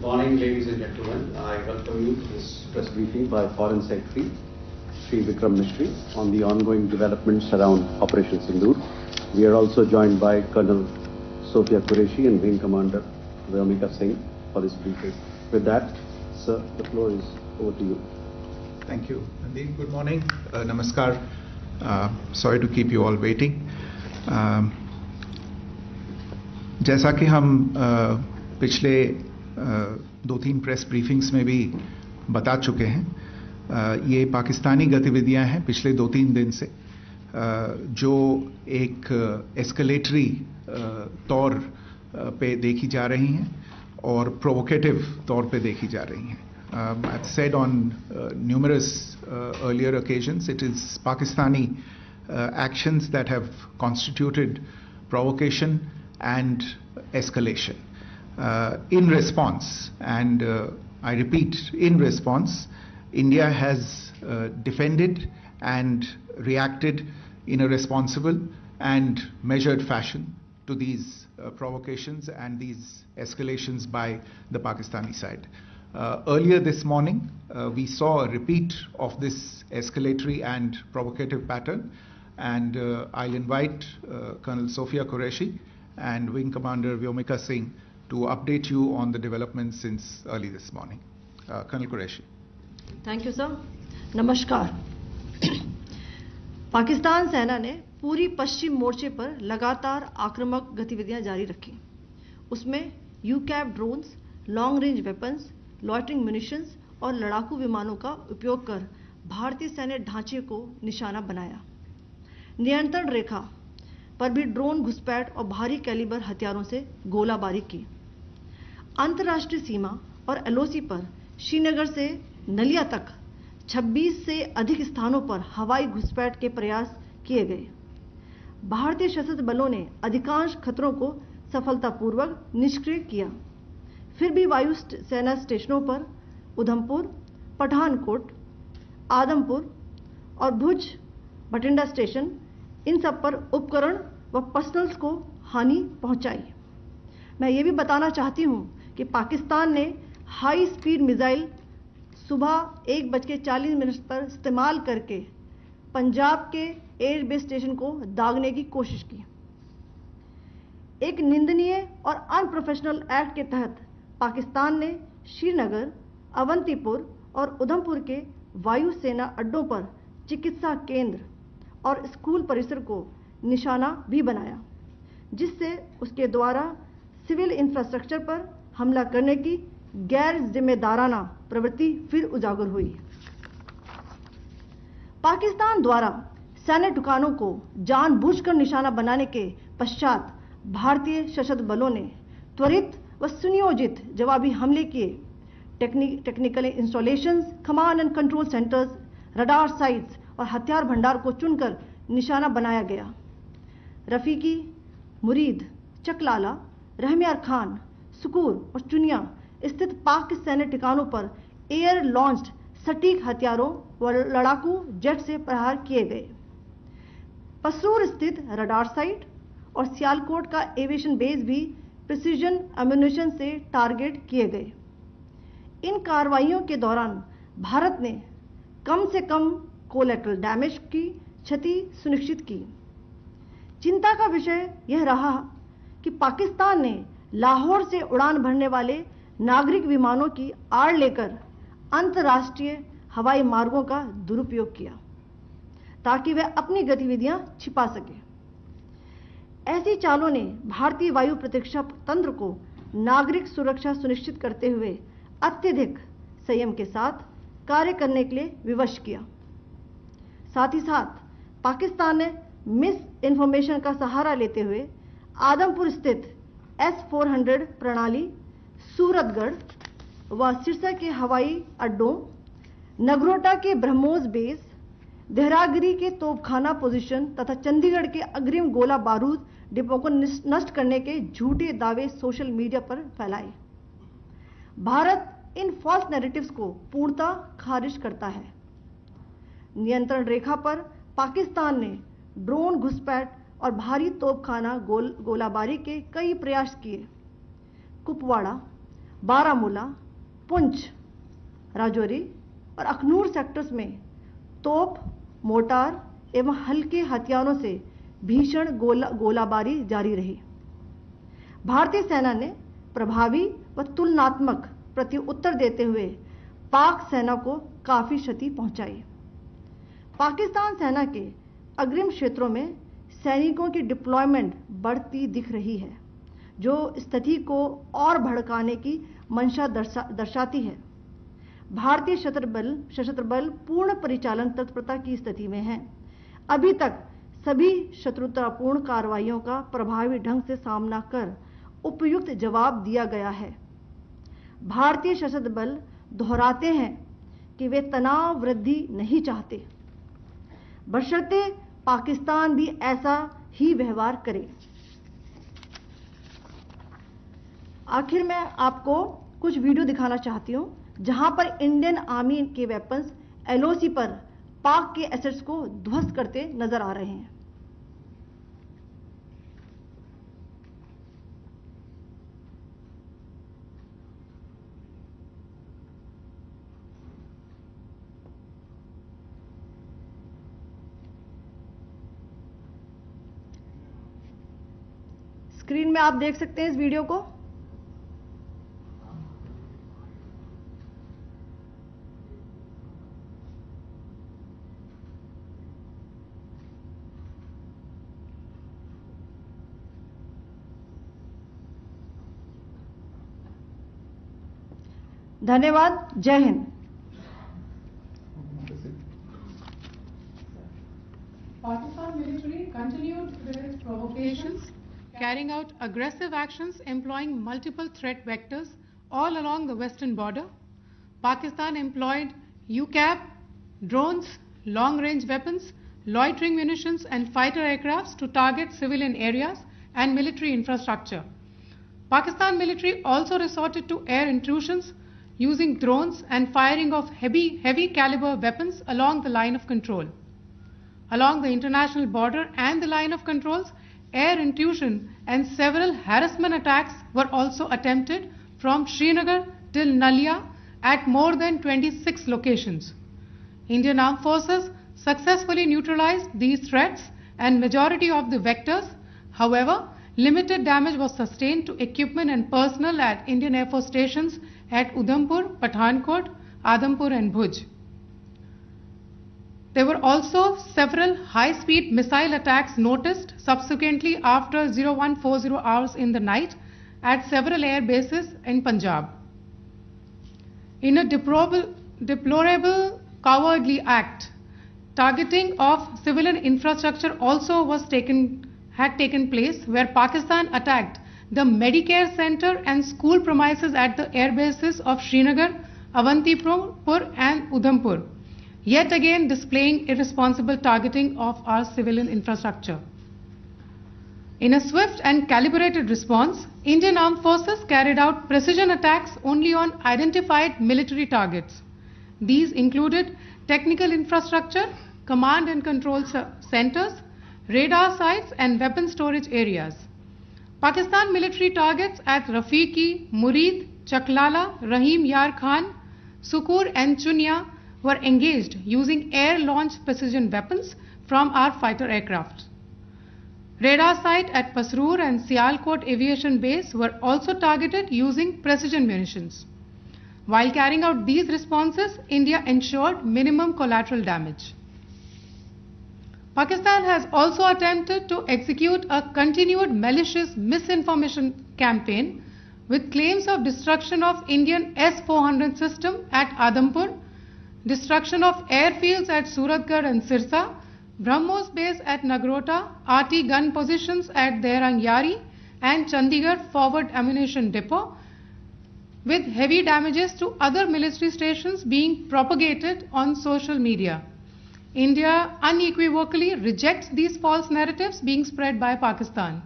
morning, ladies and gentlemen. I welcome you to this press briefing by Foreign Secretary Shri Vikram Mishri on the ongoing developments around Operation Sindoor. We are also joined by Colonel Sophia Qureshi and Wing Commander Vyomika Singh for this briefing. With that, sir, the floor is over to you. Thank you, Nandin. Good morning. Namaskar. Sorry to keep you all waiting. जैसा कि हम पिछले 2-3 press briefings में भी बता चुके हैं, ये पाकिस्तानी गतिविधियां हैं पिछले 2-3 दिन से, जो एक एस्केलेटरी तौर पे देखी जा रही हैं और प्रोवोकेटिव तौर पे देखी जा रही हैं. I've said on numerous earlier occasions, it is Pakistani actions that have constituted provocation and escalation. In response, and I repeat, in response, India has defended and reacted in a responsible and measured fashion to these provocations and these escalations by the Pakistani side. Earlier this morning, we saw a repeat of this escalatory and provocative pattern, and I'll invite Colonel Sophia Qureshi and Wing Commander Vyomika Singh to update you on the developments since early this morning. Colonel Qureshi. Thank you, sir. Namaskar. Pakistan सेना ने पूरी पश्चिम मोर्चे पर लगातार आक्रामक गतिविधियां जारी रखी. उसमें यूकैप drones, long range weapons, loitering munitions और लड़ाकू विमानों का उपयोग कर भारतीय सैन्य ढांचे को निशाना बनाया. नियंत्रण रेखा पर भी ड्रोन घुसपैठ और भारी कैलिबर हथियारों से गोलाबारी की. अंतर्राष्ट्रीय सीमा और एलओसी पर श्रीनगर से नलिया तक 26 से अधिक स्थानों पर हवाई घुसपैठ के प्रयास किए गए. भारतीय सशस्त्र बलों ने अधिकांश खतरों को सफलतापूर्वक निष्क्रिय किया. फिर भी वायु सेना स्टेशनों पर उधमपुर, पठानकोट, आदमपुर और भुज बठिंडा स्टेशन, इन सब पर उपकरण व पर्सनल्स को हानि पहुंचाई. मैं ये भी बताना चाहती हूं कि पाकिस्तान ने हाई स्पीड मिसाइल सुबह 1:40 पर इस्तेमाल करके पंजाब के एयरबेस स्टेशन को दागने की कोशिश की. एक निंदनीय और अनप्रोफेशनल एक्ट के तहत पाकिस्तान ने श्रीनगर, अवंतीपुर और उधमपुर के वायुसेना अड्डों पर चिकित्सा केंद्र और स्कूल परिसर को निशाना भी बनाया, जिससे उसके द्वारा सिविल इंफ्रास्ट्रक्चर पर हमला करने की गैर जिम्मेदाराना प्रवृत्ति फिर उजागर हुई. पाकिस्तान द्वारा सैन्य ठिकानों को जानबूझकर निशाना बनाने के पश्चात भारतीय सशस्त्र बलों ने त्वरित व सुनियोजित जवाबी हमले किए. Technical installations, command and control centres, radar sites और हथियार भंडार को चुनकर निशाना बनाया गया. रफीकी, मुरीद, चकलाला, रहमियार खान, सुकूर और चुनिया स्थित पाक सैन्य ठिकानों पर एयर लॉन्च्ड सटीक हथियारों व लड़ाकू जेट से प्रहार किए गए. पसरूर स्थित रडार साइट और सियालकोट का एविएशन बेस भी प्रिसीजन एम्यूनिशन से टारगेट किए गए. इन कार्रवाइयों के दौरान भारत ने कम से कम कोलैटरल डैमेज की क्षति सुनिश्चित की. चिंता का विषय यह रहा कि पाकिस्तान ने लाहौर से उड़ान भरने वाले नागरिक विमानों की आड़ लेकर अंतर्राष्ट्रीय हवाई मार्गों का दुरुपयोग किया ताकि वह अपनी गतिविधियां छिपा सके. ऐसी चालों ने भारतीय वायु प्रतिरक्षा तंत्र को नागरिक सुरक्षा सुनिश्चित करते हुए अत्यधिक संयम के साथ कार्य करने के लिए विवश किया. साथ ही साथ पाकिस्तान ने मिस इन्फॉर्मेशन का सहारा लेते हुए आदमपुर स्थित S-400 प्रणाली, सूरतगढ़ व सिरसा के हवाई अड्डों, नगरोटा के ब्रह्मोस बेस, देहरागिरी के तोपखाना पोजीशन तथा चंडीगढ़ के अग्रिम गोला बारूद डिपो को नष्ट करने के झूठे दावे सोशल मीडिया पर फैलाए. भारत इन फॉल्स नैरेटिव्स को पूर्णतः खारिज करता है. नियंत्रण रेखा पर पाकिस्तान ने ड्रोन घुसपैठ और भारी तोपखाना गोलाबारी के कई प्रयास किए. कुपवाड़ा, बारामूला, पुंछ, राजौरी और अखनूर सेक्टर्स में तोप, मोर्टार एवं हल्के हथियारों से भीषण गोलाबारी जारी रही। भारतीय सेना ने प्रभावी व तुलनात्मक प्रत्युत्तर देते हुए पाक सेना को काफी क्षति पहुंचाई। पाकिस्तान सेना के अग्रिम क्षेत्रों में सैनिकों की डिप्लॉयमेंट बढ़ती दिख रही है, जो स्थिति को और भड़काने की मंशा दर्शाती है। भारतीय सशस्त्र बल पूर्ण परिचालन तत्परता की स्थिति में है। अभी तक सभी शत्रुतापूर्ण कार्रवाइयों का प्रभावी ढंग से सामना कर उपयुक्त जवाब दिया गया है। भारतीय सशस्त्र बल दोहराते हैं कि वे तनाव वृद्धि नहीं चाहते, बशर्ते पाकिस्तान भी ऐसा ही व्यवहार करे। आखिर में आपको कुछ वीडियो दिखाना चाहती हूं, जहां पर इंडियन आर्मी के वेपन्स एलओसी पर पाक के एसेट्स को ध्वस्त करते नजर आ रहे हैं। स्क्रीन में आप देख सकते हैं इस वीडियो को। धन्यवाद। जय Hind. Pakistan military continued with its provocations, carrying out aggressive actions employing multiple threat vectors all along the western border. Pakistan employed UCAV, drones, long-range weapons, loitering munitions and fighter aircrafts to target civilian areas and military infrastructure. Pakistan military also resorted to air intrusions using drones and firing of heavy caliber weapons along the line of control. Along the international border and the line of controls, air intrusion and several harassment attacks were also attempted from Srinagar till Nalia at more than 26 locations. Indian Armed Forces successfully neutralized these threats and majority of the vectors. However, limited damage was sustained to equipment and personnel at Indian Air Force stations at Udhampur, Pathankot, Adampur and Bhuj. There were also several high-speed missile attacks noticed subsequently after 0140 hours in the night at several air bases in Punjab. In a deplorable cowardly act, targeting of civilian infrastructure also had taken place, where Pakistan attacked the Medicare center and school premises at the air bases of Srinagar, Avantipur and Udhampur, yet again displaying irresponsible targeting of our civilian infrastructure. In a swift and calibrated response, Indian Armed Forces carried out precision attacks only on identified military targets. These included technical infrastructure, command and control centers, radar sites and weapon storage areas. Pakistan military targets at Rafiqi, Murid, Chaklala, Rahim Yar Khan, Sukur and Chunya were engaged using air-launched precision weapons from our fighter aircraft. Radar site at Pasroor and Sialkot Aviation Base were also targeted using precision munitions. While carrying out these responses, India ensured minimum collateral damage. Pakistan has also attempted to execute a continued malicious misinformation campaign with claims of destruction of Indian S-400 system at Adampur, destruction of airfields at Suratgarh and Sirsa, BrahMos base at Nagrota, RT gun positions at Derang Yari and Chandigarh forward ammunition depot, with heavy damages to other military stations being propagated on social media. India unequivocally rejects these false narratives being spread by Pakistan.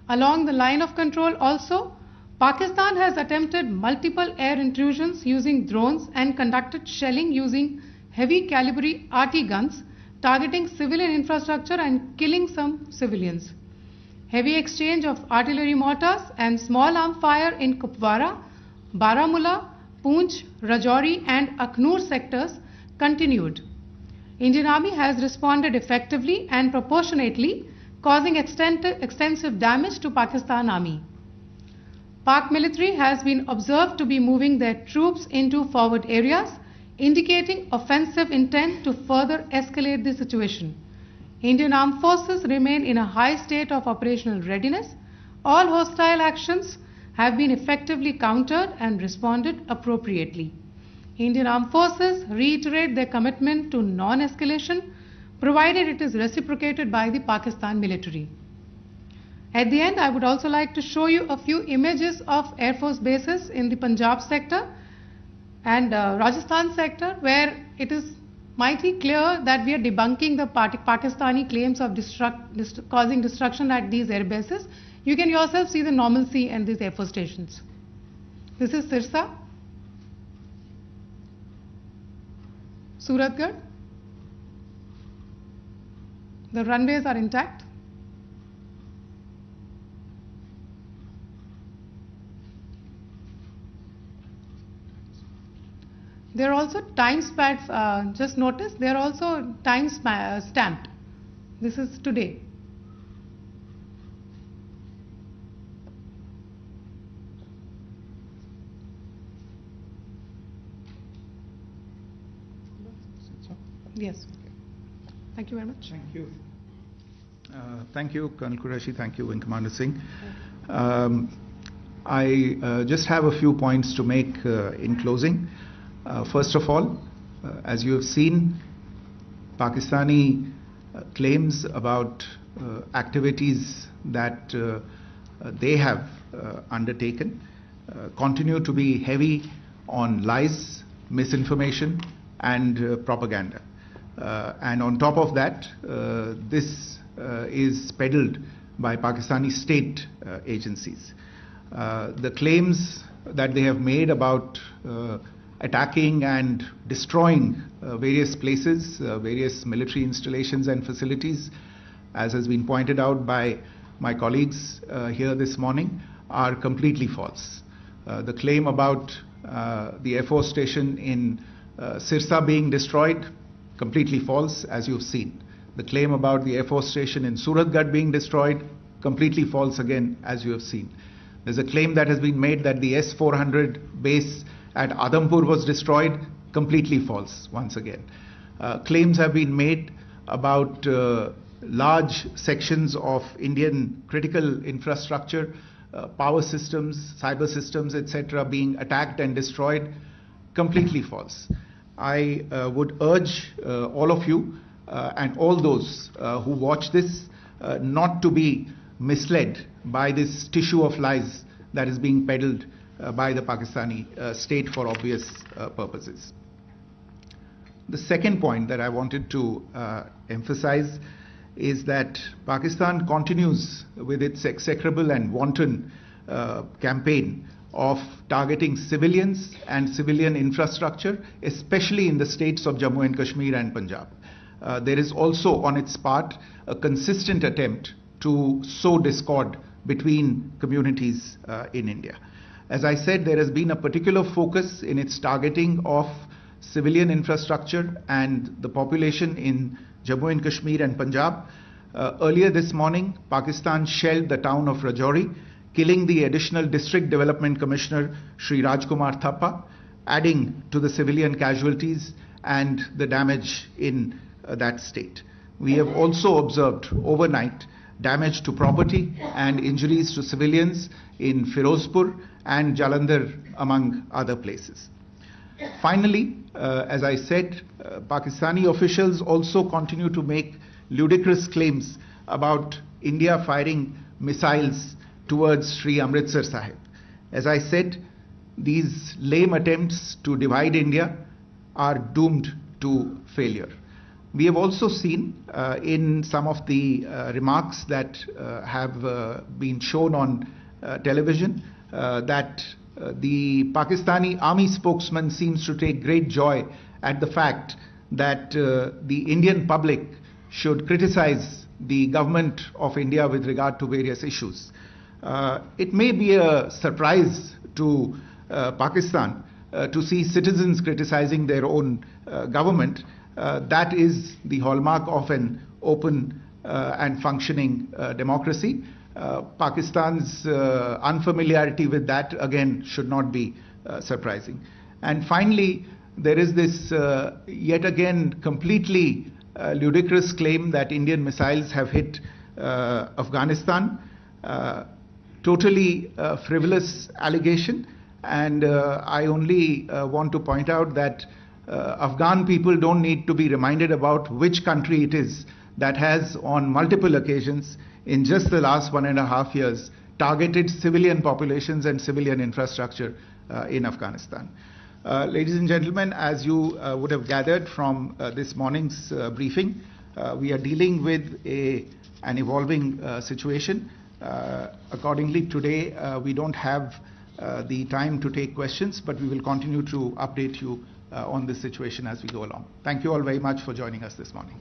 Along the line of control also, Pakistan has attempted multiple air intrusions using drones and conducted shelling using heavy caliber RT guns, targeting civilian infrastructure and killing some civilians. Heavy exchange of artillery mortars and small arm fire in Kupwara, Baramulla, Poonch, Rajouri and Akhnur sectors continued. Indian Army has responded effectively and proportionately, causing extensive damage to Pakistan Army. Pak military has been observed to be moving their troops into forward areas, indicating offensive intent to further escalate the situation. Indian Armed Forces remain in a high state of operational readiness. All hostile actions have been effectively countered and responded appropriately. Indian Armed Forces reiterate their commitment to non-escalation, provided it is reciprocated by the Pakistan military. At the end, I would also like to show you a few images of Air Force bases in the Punjab sector and Rajasthan sector, where it is mighty clear that we are debunking the Pakistani claims of causing destruction at these air bases. You can yourself see the normalcy in these Air Force stations. This is Sirsa, Suratgarh. The runways are intact. There are also time stamps, just notice, they are also time stamped. This is today. Yes. Thank you very much. Thank you. Thank you, Colonel Qureshi. Thank you, Wing Commander Singh. I just have a few points to make in closing. First of all, as you have seen, Pakistani claims about activities that they have undertaken continue to be heavy on lies, misinformation and propaganda. And on top of that, this is peddled by Pakistani state agencies. The claims that they have made about attacking and destroying various places, various military installations and facilities, as has been pointed out by my colleagues here this morning, are completely false. The claim about the Air Force station in Sirsa being destroyed, completely false, as you've seen. The claim about the Air Force station in Suratgarh being destroyed, completely false again, as you have seen. There's a claim that has been made that the S-400 base at Adhampur was destroyed, completely false once again. Claims have been made about large sections of Indian critical infrastructure, power systems, cyber systems, etc. being attacked and destroyed, completely false. I would urge all of you and all those who watch this not to be misled by this tissue of lies that is being peddled by the Pakistani state for obvious purposes. The second point that I wanted to emphasize is that Pakistan continues with its execrable and wanton campaign of targeting civilians and civilian infrastructure, especially in the states of Jammu and Kashmir and Punjab. There is also on its part a consistent attempt to sow discord between communities in India. As I said, there has been a particular focus in its targeting of civilian infrastructure and the population in Jammu and Kashmir and Punjab. Earlier this morning, Pakistan shelled the town of Rajouri, killing the additional District Development Commissioner, Shri Rajkumar Thappa, adding to the civilian casualties and the damage in that state. We have also observed overnight damage to property and injuries to civilians in Firozpur and Jalandhar, among other places. Finally, as I said, Pakistani officials also continue to make ludicrous claims about India firing missiles towards Sri Amritsar Sahib. As I said, these lame attempts to divide India are doomed to failure. We have also seen in some of the remarks that have been shown on television that the Pakistani army spokesman seems to take great joy at the fact that the Indian public should criticize the government of India with regard to various issues. It may be a surprise to Pakistan to see citizens criticizing their own government. That is the hallmark of an open and functioning democracy. Pakistan's unfamiliarity with that, again, should not be surprising. And finally, there is this yet again completely ludicrous claim that Indian missiles have hit Afghanistan. Totally frivolous allegation, and I only want to point out that Afghan people don't need to be reminded about which country it is that has on multiple occasions in just the last 1.5 years targeted civilian populations and civilian infrastructure in Afghanistan. Ladies and gentlemen, as you would have gathered from this morning's briefing, we are dealing with an evolving situation. Accordingly, today we don't have the time to take questions, but we will continue to update you on this situation as we go along. Thank you all very much for joining us this morning.